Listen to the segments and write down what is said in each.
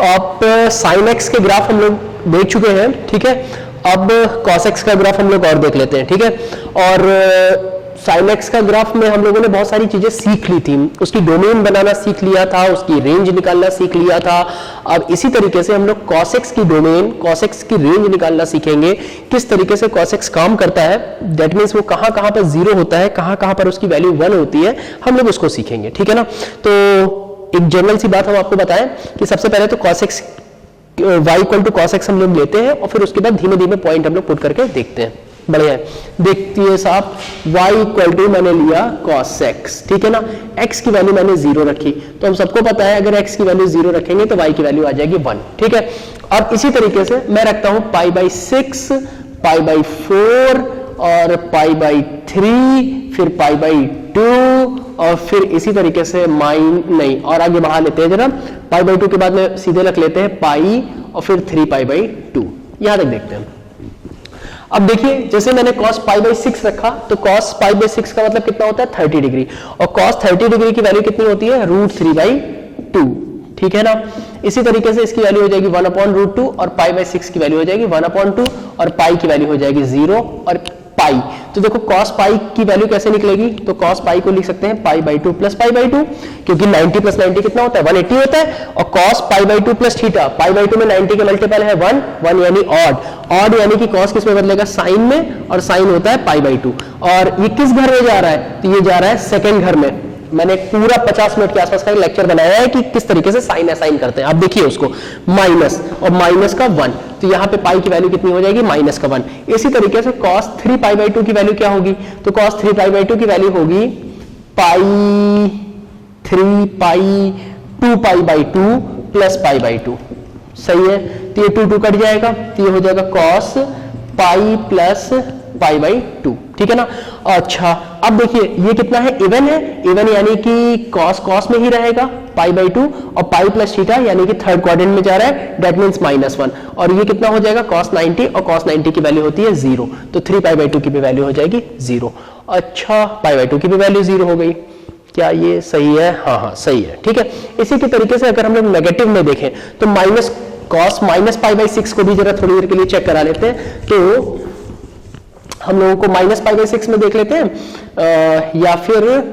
आप sine x के graph हम लोग देख चुके हैं, ठीक है। अब कॉस एक्स का ग्राफ हम लोग और देख लेते हैं, ठीक है। और साइन एक्स का ग्राफ में हम लोगों ने बहुत सारी चीजें सीख ली थी, उसकी डोमेन बनाना सीख लिया था, उसकी रेंज निकालना सीख लिया था। अब इसी तरीके से हम लोग कॉस एक्स की डोमेन, कॉस एक्स की रेंज निकालना सीखेंगे, किस तरीके से कॉस एक्स काम करता है, दैट मीन्स वो कहां कहां पर 0 होता है, कहां कहां पर उसकी वैल्यू 1 होती है, हम लोग उसको सीखेंगे, ठीक है ना। तो एक जनरल सी बात हम आपको बताएं कि सबसे पहले तो cos x y equal to cos x हम लोग लेते हैं और फिर उसके बाद धीमे धीमे पॉइंट हम लोग पुट करके देखते हैं। बढ़िया है, देखिए साहब, y इक्वल टू मैंने लिया cos x, ठीक है ना। x की वैल्यू मैंने 0 रखी, तो हम सबको पता है अगर x की वैल्यू 0 रखेंगे तो y की वैल्यू आ जाएगी 1, ठीक है। अब इसी तरीके से मैं रखता हूं π/6, π/4 और π/3, फिर π/2 और फिर इसी तरीके से नहीं, और आगे बढ़ा लेते हैं जरा, π/2 के बाद में सीधे रख लेते हैं पाई और फिर 3π/2, यहां तक देखते हैं। अब देखिए, जैसे मैंने cos π/6 रखा तो cos π/6 का मतलब कितना होता है 30 डिग्री, और cos 30 डिग्री की वैल्यू कितनी होती है √3/2, ठीक है ना। इसी तरीके से इसकी वैल्यू हो जाएगी 1/√2 और π/6 की वैल्यू हो जाएगी 1/2 और पाई की वैल्यू हो जाएगी 0 और पाई। तो देखो cos पाई की वैल्यू कैसे निकलेगी, तो cos पाई को लिख सकते हैं π/2 प्लस π/2, क्योंकि 90 प्लस 90 कितना होता है 180 होता है, और cos π/2 प्लस थीटा, π/2 में 90 के मल्टीपल है 1 यानी ऑड यानी कि cos किस में बदलेगा साइन में, और साइन होता है π/2। और ये किस घर में जा रहा है, तो ये जा रहा है सेकंड घर में। मैंने पूरा 50 मिनट के आसपास का एक लेक्चर बनाया है कि किस तरीके से साइन असाइन करते हैं। आप देखिए उसको, माइनस और माइनस का 1, तो यहाँ पे पाई की वैल्यू कितनी हो जाएगी माइनस का 1। इसी तरीके से cos 3π/2 की वैल्यू क्या होगी, तो cos 3π/2 की वैल्यू होगी π/2 प्लस π/2, सही है। तो ये 2 कट जाएगा, तो ये हो जाएगा cos पाई प्लस π/2, ठीक है ना। अच्छा, अब देखिए ये कितना है, इवन है, इवन यानी कि cos में ही रहेगा π/2, और पाई प्लस थीटा यानी कि थर्ड क्वाड्रेंट में जा रहा है, दैट मींस -1, और ये कितना हो जाएगा cos 90, और cos 90 की वैल्यू होती है 0, तो 3π/2 की भी वैल्यू हो जाएगी 0। अच्छा, π/2 की भी वैल्यू 0 हो गई, क्या ये सही है? हाँ सही है, ठीक है। इसी के तरीके से अगर हम लोग नेगेटिव में देखें तो cos -π/6 को भी जरा थोड़ी देर के लिए चेक करा लेते हैं। तो हम लोगों को -π/6 में देख लेते हैं, या फिर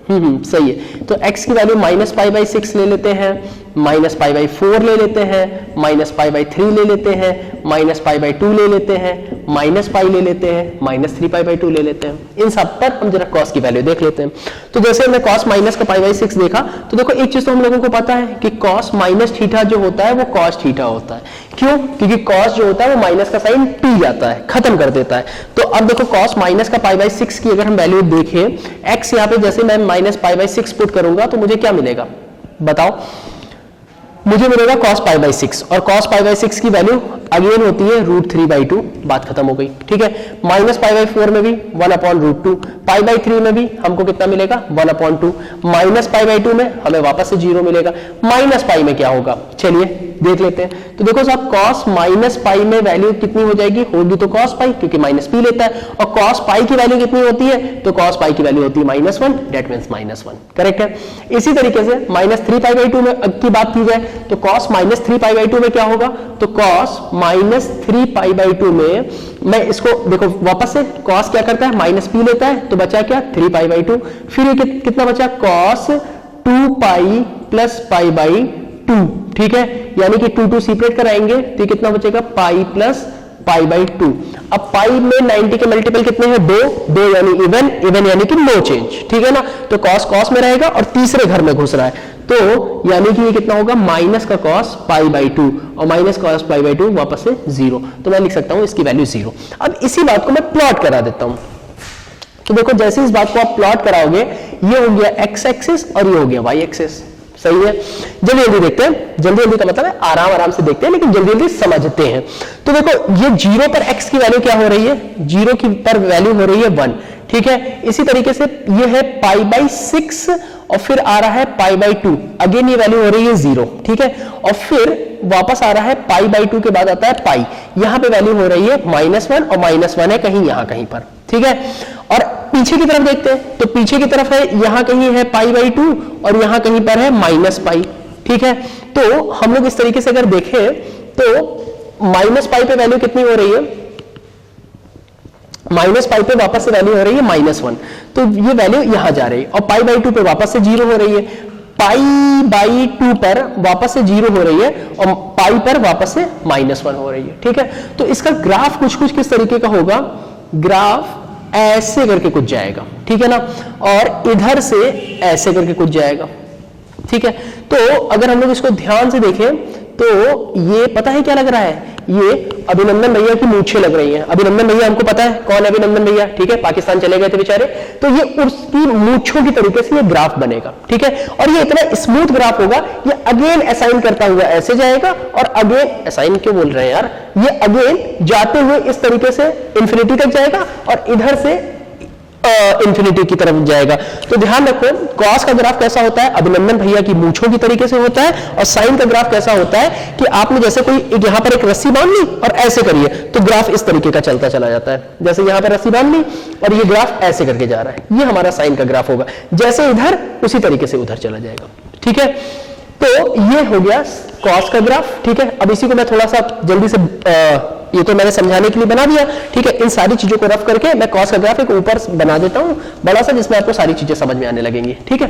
सही है, तो x की वैल्यू -π/6 ले लेते हैं, -π/4 ले लेते हैं, -π/3 ले लेते हैं, -π/2 ले लेते हैं, -π ले लेते हैं, -3π/2 ले लेते हैं। इन सब पर हम जरा cos की वैल्यू देख लेते हैं। तो जैसे हमने cos माइनस का π/6 देखा, तो देखो एक चीज तो हम लोगों को पता है कि cos माइनस थीटा जो होता है वो cos थीटा होता है। क्यों? क्योंकि cos जो होता है वो माइनस का साइन पी जाता है, खत्म कर देता है। तो अब देखो cos माइनस का π/6 की अगर हम वैल्यू देखें, x यहाँ पे जैसे मैं -π/6 पुट करूंगा तो मुझे क्या मिलेगा बताओ, मुझे मिलेगा cos π/6, और cos π/6 की वैल्यू अगेन होती है √3/2, बात खत्म हो गई, ठीक है। -π/4 में भी 1/√2, π/3 में भी हमको कितना मिलेगा 1/2, -π/2 में हमें वापस से 0 मिलेगा, -π में क्या होगा चलिए देख लेते हैं। तो देखो साहब, cos -π में वैल्यू कितनी हो जाएगी, होगी तो cos π, क्योंकि -p लेता है, और cos π की वैल्यू कितनी होती है, तो cos π की वैल्यू होती है -1, दैट मींस -1, करेक्ट है। इसी तरीके से -3π/2 में की बात की जाए तो cos -3π/2 में क्या होगा, तो cos -3π/2 में मैं इसको देखो वापस से, cos क्या करता है -p लेता है, तो बचा क्या 3π/2, फिर ये कितना बचा cos 2π प्लस π/2, ठीक है, यानी कि 2 सेपरेट कराएंगे तो ये कितना बचेगा पाई प्लस π/2। अब पाई में 90 के मल्टीपल कितने हैं 2 यानी इवन, इवन यानी कि नो चेंज, ठीक है ना। तो cos में रहेगा और तीसरे घर में घुस रहा है, तो यानी कि ये कितना होगा माइनस का cos π/2, और माइनस cos π/2 वापस से 0, तो मैं लिख सकता हूं इसकी वैल्यू 0। अब इसी बात को मैं प्लॉट करा देता हूं। तो देखो जैसे इस बात को आप प्लॉट कराओगे, ये हो गया x एक्सिस और ये हो गया y एक्सिस, सही है। जल्दी जल्दी देखते हैं, जल्दी जल्दी का मतलब है आराम आराम से देखते हैं, लेकिन जल्दी जल्दी समझते हैं। तो देखो ये 0 पर x की वैल्यू क्या हो रही है, 0 की पर वैल्यू हो रही है 1, ठीक है। इसी तरीके से ये है π/6 और फिर आ रहा है π/2, अगेन ये वैल्यू हो रही है 0, ठीक है। और फिर वापस आ रहा है π/2 के बाद आता है पाई, यहां पे वैल्यू हो रही है -1 और -1 है कहीं यहां कहीं पर, ठीक है। और पीछे की तरफ देखते हैं, तो पीछे की तरफ है यहां कहीं है π/2 और यहां कहीं पर है -π, ठीक है। तो हम लोग इस तरीके से अगर देखें तो माइनस पाई पे वैल्यू कितनी हो रही है, माइनस पाई पे वापस से वैल्यू हो रही है -1, तो ये वैल्यू यहां जा रही है, और पाई बाई 2 पे वापस से 0 हो रही है, पाई बाई 2 पर वापस से 0 हो रही है, और पाई पर वापस से -1 हो रही है। ठीक है, तो इसका ग्राफ कुछ कुछ किस तरीके का होगा, ग्राफ ऐसे करके कुछ जाएगा, ठीक है ना, और इधर से ऐसे करके कुछ जाएगा। ठीक है, तो अगर हम लोग इसको ध्यान से देखें तो ये पता है क्या लग रहा है, ये अभिनंदन भैया की मूछें लग रही हैं। अभिनंदन भैया हमको पता है कौन है अभिनंदन भैया, ठीक है, पाकिस्तान चले गए थे बेचारे, तो ये उसकी मूछों की तरीके से ये ग्राफ बनेगा। ठीक है, और ये इतना स्मूथ ग्राफ होगा, ये अगेन असाइन करता हुआ ऐसे जाएगा, और अगेन असाइन क्यों बोल रहे हैं यार, ये अगेन जाते हुए इस तरीके से इंफिनिटी तक जाएगा, और इधर से इंफिनिटी की तरफ जाएगा। तो ध्यान रखो कॉस का ग्राफ कैसा होता है, अभिनंदन भैया की मूंछों की तरीके से होता है, और साइन का ग्राफ कैसा होता है कि आपने जैसे कोई यहां पर एक रस्सी बांध ली और ऐसे करिए तो ग्राफ इस तरीके का चलता चला जाता है, जैसे यहां पर रस्सी बांध ली और ये ग्राफ ऐसे करके जा रहा है, ये हमारा साइन का ग्राफ होगा, जैसे इधर उसी तरीके से उधर चला जाएगा। ठीक है, तो ये हो गया कॉस का ग्राफ। ठीक है, अब इसी को मैं थोड़ा सा जल्दी से ये तो मैंने समझाने के लिए बना दिया। ठीक है, इन सारी चीजों को रफ करके मैं कॉस का ग्राफ एक ऊपर बना देता हूं बड़ा सा, जिसमें आपको सारी चीजें समझ में आने लगेंगी। ठीक है,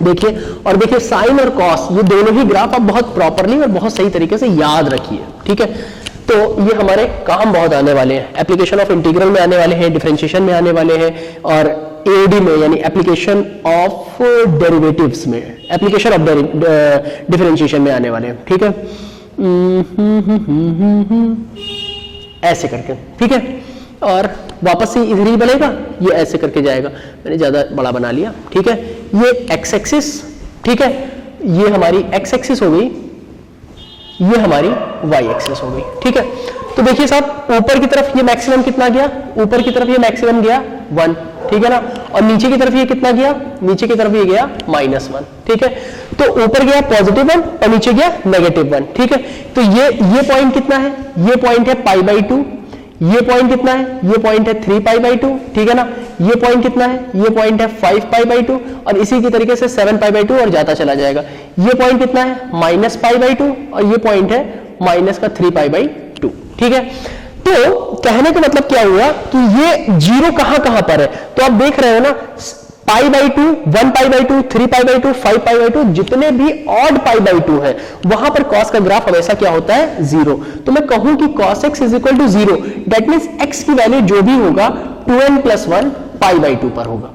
देखिए, और देखिए साइन और कॉस ये दोनों ही ग्राफ आप बहुत प्रॉपरली और बहुत सही तरीके से याद रखिए। ठीक है, तो ये हमारे काम बहुत आने वाले हैं, एप्लीकेशन ऑफ इंटीग्रल में आने वाले हैं, डिफरेंशिएशन में आने वाले हैं, और एडी में यानी एप्लीकेशन ऑफ डेरिवेटिव्स में, एप्लीकेशन ऑफ डिफरेंशिएशन में आने वाले हैं। ठीक है, ऐसे करके। ठीक है, और वापस से इधर ही बनेगा, ये ऐसे करके जाएगा, मैंने ज्यादा बड़ा बना लिया। ठीक है, ये एक्स एक्सिस, ठीक है, ये हमारी एक्स एक्सिस हो गई, ये हमारी वाई एक्सिस हो गई। ठीक है, तो देखिए साहब ऊपर की तरफ ये मैक्सिमम कितना गया, ऊपर की तरफ ये मैक्सिमम गया 1, ठीक है ना, और नीचे की तरफ ये कितना गया, नीचे की तरफ ये गया -1। ठीक है, तो ऊपर गया +1 और नीचे गया -1। ठीक है, तो ये पॉइंट कितना है, ये पॉइंट है π/2, ये पॉइंट कितना है, ये पॉइंट है 3π/2। ठीक है ना, ये पॉइंट कितना है, ये पॉइंट है 5π/2, और इसी की तरीके से 7π/2 और जाता चला जाएगा। ये पॉइंट कितना है -π/2, और ये पॉइंट है -3π/2। ठीक है, तो कहने का मतलब क्या हुआ कि ये जीरो कहां कहां पर है, तो आप देख रहे हो ना π/2, 1π/2, 3π/2, 5π/2, जितने भी ऑड π/2 है वहां पर cos का ग्राफ हमेशा क्या होता है 0। तो मैं कहूं कि cos x = 0, that means x की वैल्यू जो भी होगा 2n + 1 π/2 पर होगा,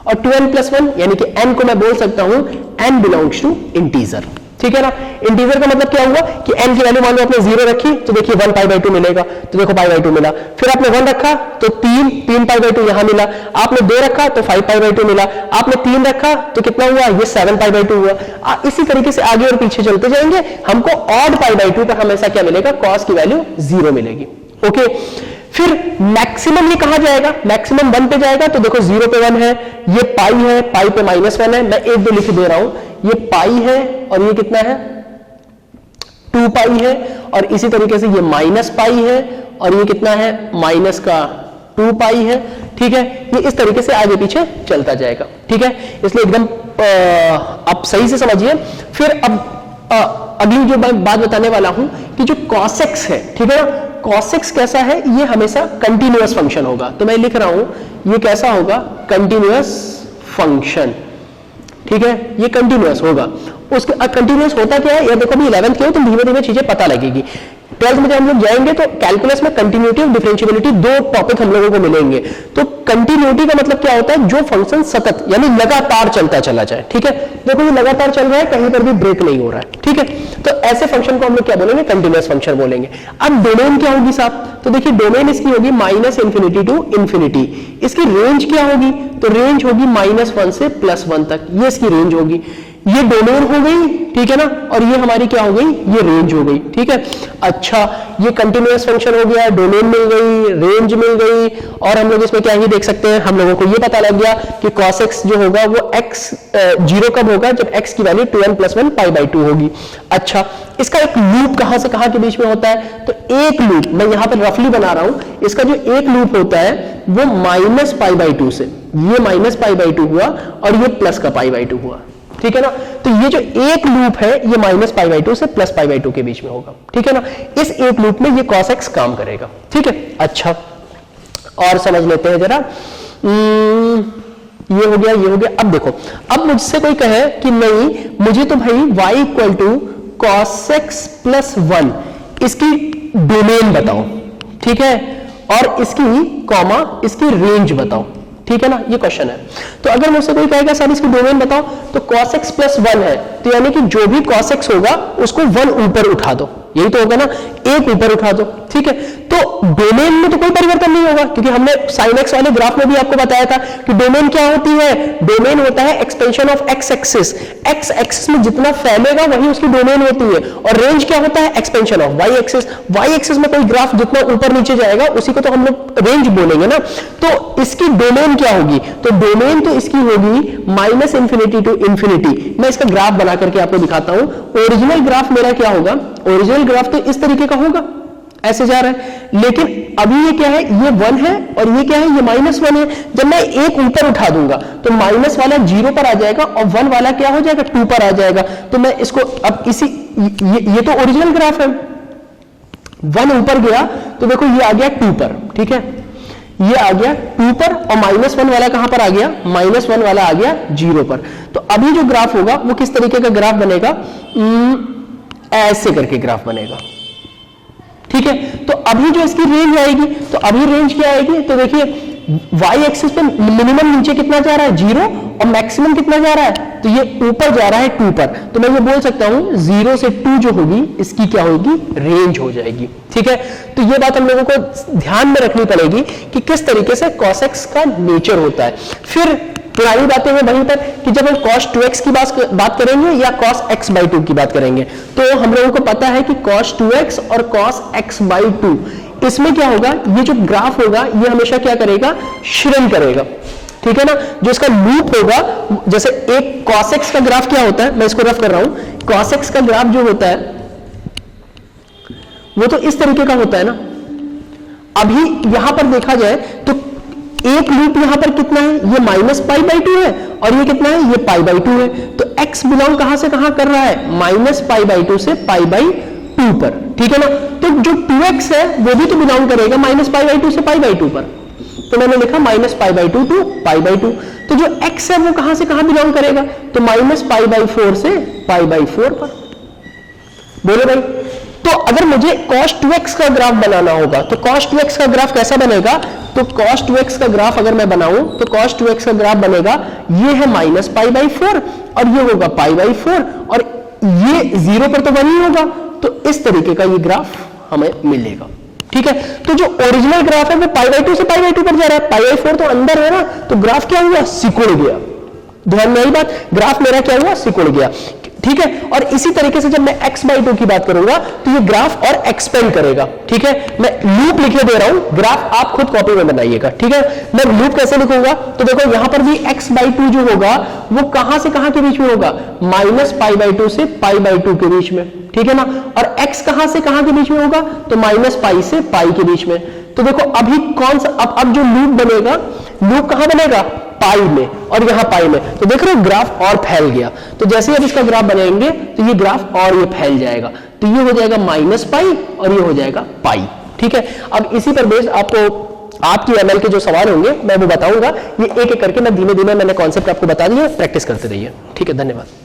और 2n + 1 यानी कि n को मैं बोल सकता हूं n बिलोंग्स टू इंटीजर। ठीक है ना, इंटीजर का मतलब क्या हुआ कि n की वैल्यू मान लो आपने 0 रखी तो देखिए 1 π/2 मिलेगा, तो देखो π/2 मिला, फिर आपने 1 रखा तो 3 π/2 यहां मिला, आपने 2 रखा तो 5 π/2 मिला, आपने 3 रखा तो कितना हुआ, ये 7 π/2 हुआ। इसी तरीके से आगे और पीछे चलते जाएंगे, हमको ऑड π/2 पर हमेशा क्या मिलेगा, cos की वैल्यू 0 मिलेगी। ओके, फिर मैक्सिमम ये कहां जाएगा, मैक्सिमम 1 पे जाएगा, तो देखो 0 पे 1 है, ये पाई है, पाई पे -1 है, मैं 1 2 लिख दे रहा हूं, ये पाई है और ये कितना है 2 पाई है, और इसी तरीके से ये -पाई है और ये कितना है -2 पाई है। ठीक है, ये इस तरीके से आगे पीछे चलता जाएगा। ठीक है, इसलिए एकदम आप सही से समझिए। फिर अब अगली जो मैं बात बताने वाला हूं कि जो cos x है, ठीक है ना, cos x कैसा है, ये हमेशा कंटिन्यूअस फंक्शन होगा, तो मैं लिख रहा हूं ये कैसा होगा, कंटिन्यूअस फंक्शन। ठीक है, ये कंटिन्यूअस होगा। उसके कंटिन्यूअस होता क्या है, ये देखो अभी 11th के हो तो धीमे धीमे चीजें पता लगेगी। 12th में जब हम लोग जाएंगे तो कैलकुलस में कंटिन्यूटी और डिफरेंशिएबिलिटी 2 टॉपिक हम लोगों को मिलेंगे। तो कंटिन्यूटी का मतलब क्या होता है, जो फंक्शन सतत यानी लगातार चलता चला जाए। ठीक है, देखो ये लगातार चल रहा है, कहीं पर भी ब्रेक नहीं हो रहा है। ठीक है, तो ऐसे फंक्शन को हम लोग क्या बोलेंगे, कंटिन्यूअस फंक्शन बोलेंगे। अब डोमेन क्या होगी साहब, तो देखिए डोमेन इसकी होगी -∞ टू इन्फिनिटी। इसकी रेंज क्या होगी, तो रेंज होगी -1 से +1 तक, ये इसकी रेंज होगी। ये डोमेन हो गई, ठीक है ना, और ये हमारी क्या हो गई, ये रेंज हो गई। ठीक है, अच्छा ये कंटिन्यूअस फंक्शन हो गया, डोमेन मिल गई, रेंज मिल गई, और हम लोग इसमें क्या ही देख सकते हैं, हम लोगों को ये पता लग गया कि cos x जो होगा वो x 0 कब होगा, जब x की वैल्यू 2n + 1 π/2 होगी। अच्छा, इसका एक लूप कहां से कहां के बीच में होता है, तो एक लूप मैं यहां पर रफली बना रहा हूं, इसका जो एक लूप होता है वो -π/2 से, ये -π/2 हुआ और ये प्लस का π/2 हुआ। ठीक है ना। तो ये जो एक लूप है ये -π/2 से +π/2 के बीच में होगा, ठीक है ना। इस एक लूप में ये cos x काम करेगा, ठीक है। अच्छा, और समझ लेते हैं जरा। ये हो गया, ये हो गया। अब देखो, अब मुझसे कोई कहे कि नहीं, मुझे तो भाई y = cos x + 1 इसकी डोमेन बताओ, ठीक है, और इसकी कॉमा इसकी रेंज बताओ, ठीक है ना, ये क्वेश्चन है। तो अगर मुझसे कोई कहेगा सर इसकी डोमेन बताओ, तो cos x + 1 है, तो यानी कि जो भी cos x होगा उसको 1 ऊपर उठा दो, यही तो होगा ना, एक ऊपर उठा दो, ठीक है। तो डोमेन में तो कोई परिवर्तन नहीं होगा, क्योंकि हमने sin x वाले ग्राफ में भी आपको बताया था कि डोमेन क्या होती है, डोमेन होता है expansion of x axis, x axis में जितना फैलेगा वही उसकी डोमेन होती है, और रेंज क्या होता है, expansion of y axis. y axis में कोई ग्राफ जितना ऊपर नीचे जाएगा उसी को तो हम लोग रेंज बोलेंगे ना। तो इसकी डोमेन क्या होगी, तो डोमेन तो इसकी होगी -∞ to ∞। मैं इसका ग्राफ बना करके आपको दिखाता हूं। ओरिजिनल ग्राफ मेरा क्या होगा, ओरिजिनल ग्राफ तो इस तरीके का होगा, ऐसे जा रहा है, लेकिन अभी ये क्या है, ये 1 है, और ये क्या है, ये -1 है। जब मैं एक ऊपर उठा दूंगा तो माइनस वाला 0 पर आ जाएगा और 1 वाला क्या हो जाएगा, 2 पर आ जाएगा। तो मैं इसको अब इसी ये तो ओरिजिनल ग्राफ है, 1 ऊपर गया तो देखो ये आ गया 2 पर, ठीक है, ये आ गया 2 पर, और -1 वाला कहां पर आ गया, -1 वाला आ गया 0 पर। तो अभी जो ग्राफ होगा वो किस तरीके का ग्राफ बनेगा, ऐसे करके ग्राफ बनेगा, ठीक है। तो अभी जो इसकी रेंज आएगी, तो अभी रेंज क्या आएगी, तो देखिए y एक्सिस पे मिनिमम नीचे कितना जा रहा है, 0, और मैक्सिमम कितना जा रहा है, तो ये ऊपर जा रहा है 2 पर। तो मैं ये बोल सकता हूं 0 से 2 जो होगी इसकी क्या होगी, रेंज हो जाएगी, ठीक है। तो ये बात हम लोगों को ध्यान में रखनी पड़ेगी कि किस तरीके से cos x का नेचर होता है। फिर पुरानी बातें हैं वहीं पर कि जब हम cos 2x की बात करेंगे या cos x/2 की बात करेंगे, तो हम लोगों को पता है कि cos 2x और cos x/2 इसमें क्या होगा, ये जो ग्राफ होगा ये हमेशा क्या करेगा, श्रिंक करेगा, ठीक है ना। जो इसका लूप होगा, जैसे एक cos x का ग्राफ क्या होता है, मैं इसको रफ कर रहा हूं, cos x का ग्राफ जो होता है वो तो इस तरीके का होता है ना। अभी यहां पर देखा जाए तो एक लूप यहां पर कितना है, ये -π/2 है, और ये कितना है, ये π/2 है। तो x बिलोंग कहां से कहां कर रहा है, -π/2 से π/2 पर, ठीक है ना। तो जो 2x है वो भी तो बिलोंग करेगा -π/2 से π/2 पर, तो मैंने लिखा -π/2 to π/2। तो जो x है वो कहां से कहां बिलोंग करेगा, तो -π/4 से π/4 पर। बोलो भाई, तो अगर मुझे cos 2x का ग्राफ बनाना होगा तो cos 2x का ग्राफ कैसा बनेगा, तो cos 2x का ग्राफ अगर मैं बनाऊं तो cos 2x का ग्राफ बनेगा, ये है -π/4 और ये होगा π/4, और ये 0 पर तो 1 ही होगा, तो इस तरीके का ये ग्राफ हमें मिलेगा, ठीक है। तो जो ओरिजिनल ग्राफ है वो π/2 से π/2 पर जा रहा है, π/4 तो अंदर है ना, तो ग्राफ क्या हुआ, सिकुड़ गया। ध्यान में आई बात, ग्राफ मेरा क्या हुआ, सिकुड़ गया, ठीक है। और इसी तरीके से जब मैं x/2 की बात करूंगा तो ये ग्राफ और एक्सपेंड करेगा, ठीक है। मैं लूप लिखे दे रहा हूं, ग्राफ आप खुद कॉपी में बनाइएगा, ठीक है। मैं लूप कैसे लिखूंगा, तो देखो यहां पर भी x/2 जो होगा वो कहां से कहां के बीच में होगा, -π/2 से π/2 के बीच में, ठीक है ना। और x कहां से कहां के बीच में होगा, तो -π से π के बीच में। तो देखो अभी कौन सा, अब जो लूप बनेगा, लूप कहां बनेगा, पाई में, और यहां पाई में। तो देख रहे हो ग्राफ और फैल गया। तो जैसे अब इसका ग्राफ बनाएंगे तो ये ग्राफ और ये फैल जाएगा, तो ये हो जाएगा -π और ये हो जाएगा पाई, ठीक है। अब इसी पर बेस्ड आपको आपकी एमएल के जो सवाल होंगे मैं वो बताऊंगा, ये एक एक करके मैं धीमे धीमे मैंने कॉन्सेप्ट आपको बता दिया, प्रैक्टिस करते रहिए, ठीक है। धन्यवाद।